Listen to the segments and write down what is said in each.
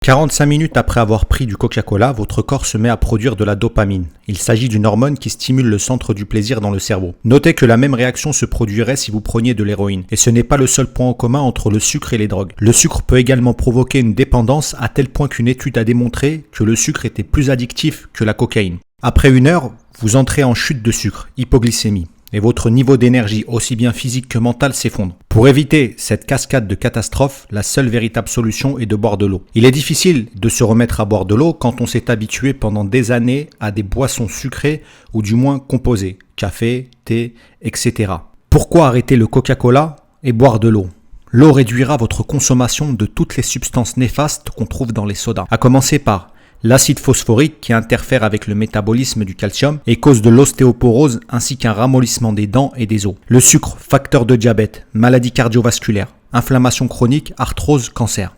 45 minutes après avoir pris du Coca-Cola, votre corps se met à produire de la dopamine. Il s'agit d'une hormone qui stimule le centre du plaisir dans le cerveau. Notez que la même réaction se produirait si vous preniez de l'héroïne. Et ce n'est pas le seul point en commun entre le sucre et les drogues. Le sucre peut également provoquer une dépendance à tel point qu'une étude a démontré que le sucre était plus addictif que la cocaïne. Après 1 heure, vous entrez en chute de sucre, hypoglycémie. Et votre niveau d'énergie, aussi bien physique que mental, s'effondre. Pour éviter cette cascade de catastrophes, la seule véritable solution est de boire de l'eau. Il est difficile de se remettre à boire de l'eau quand on s'est habitué pendant des années à des boissons sucrées ou du moins composées, café, thé, etc. Pourquoi arrêter le Coca-Cola et boire de l'eau ? L'eau réduira votre consommation de toutes les substances néfastes qu'on trouve dans les sodas, à commencer par l'acide phosphorique qui interfère avec le métabolisme du calcium et cause de l'ostéoporose ainsi qu'un ramollissement des dents et des os. Le sucre, facteur de diabète, maladie cardiovasculaire, inflammation chronique, arthrose, cancer.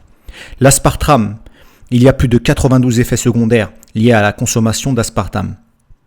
L'aspartame, il y a plus de 92 effets secondaires liés à la consommation d'aspartame,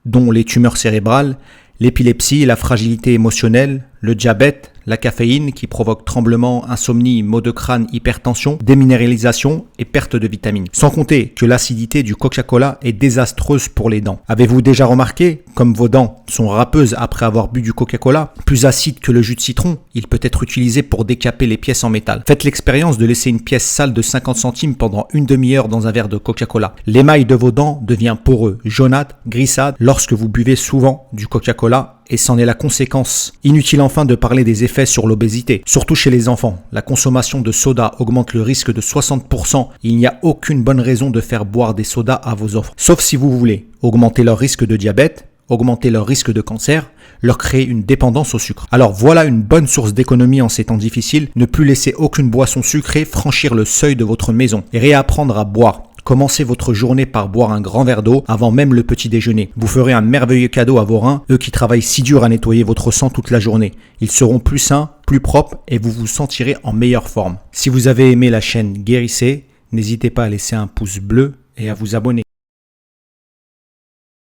dont les tumeurs cérébrales, l'épilepsie, la fragilité émotionnelle, le diabète, la caféine qui provoque tremblements, insomnie, maux de crâne, hypertension, déminéralisation et perte de vitamines. Sans compter que l'acidité du Coca-Cola est désastreuse pour les dents. Avez-vous déjà remarqué, comme vos dents sont râpeuses après avoir bu du Coca-Cola, plus acide que le jus de citron, il peut être utilisé pour décaper les pièces en métal. Faites l'expérience de laisser une pièce sale de 50 centimes pendant une demi-heure dans un verre de Coca-Cola. L'émail de vos dents devient poreux, jaunâtre, grissade lorsque vous buvez souvent du Coca-Cola et c'en est la conséquence. Inutile enfin de parler des effets sur l'obésité, surtout chez les enfants. La consommation de soda augmente le risque de 60%. Il n'y a aucune bonne raison de faire boire des sodas à vos enfants. Sauf si vous voulez augmenter leur risque de diabète, augmenter leur risque de cancer, leur créer une dépendance au sucre. Alors voilà une bonne source d'économie en ces temps difficiles. Ne plus laisser aucune boisson sucrée franchir le seuil de votre maison et réapprendre à boire. Commencez votre journée par boire un grand verre d'eau avant même le petit déjeuner. Vous ferez un merveilleux cadeau à vos reins, eux qui travaillent si dur à nettoyer votre sang toute la journée. Ils seront plus sains, plus propres et vous vous sentirez en meilleure forme. Si vous avez aimé la chaîne Guérissez, n'hésitez pas à laisser un pouce bleu et à vous abonner.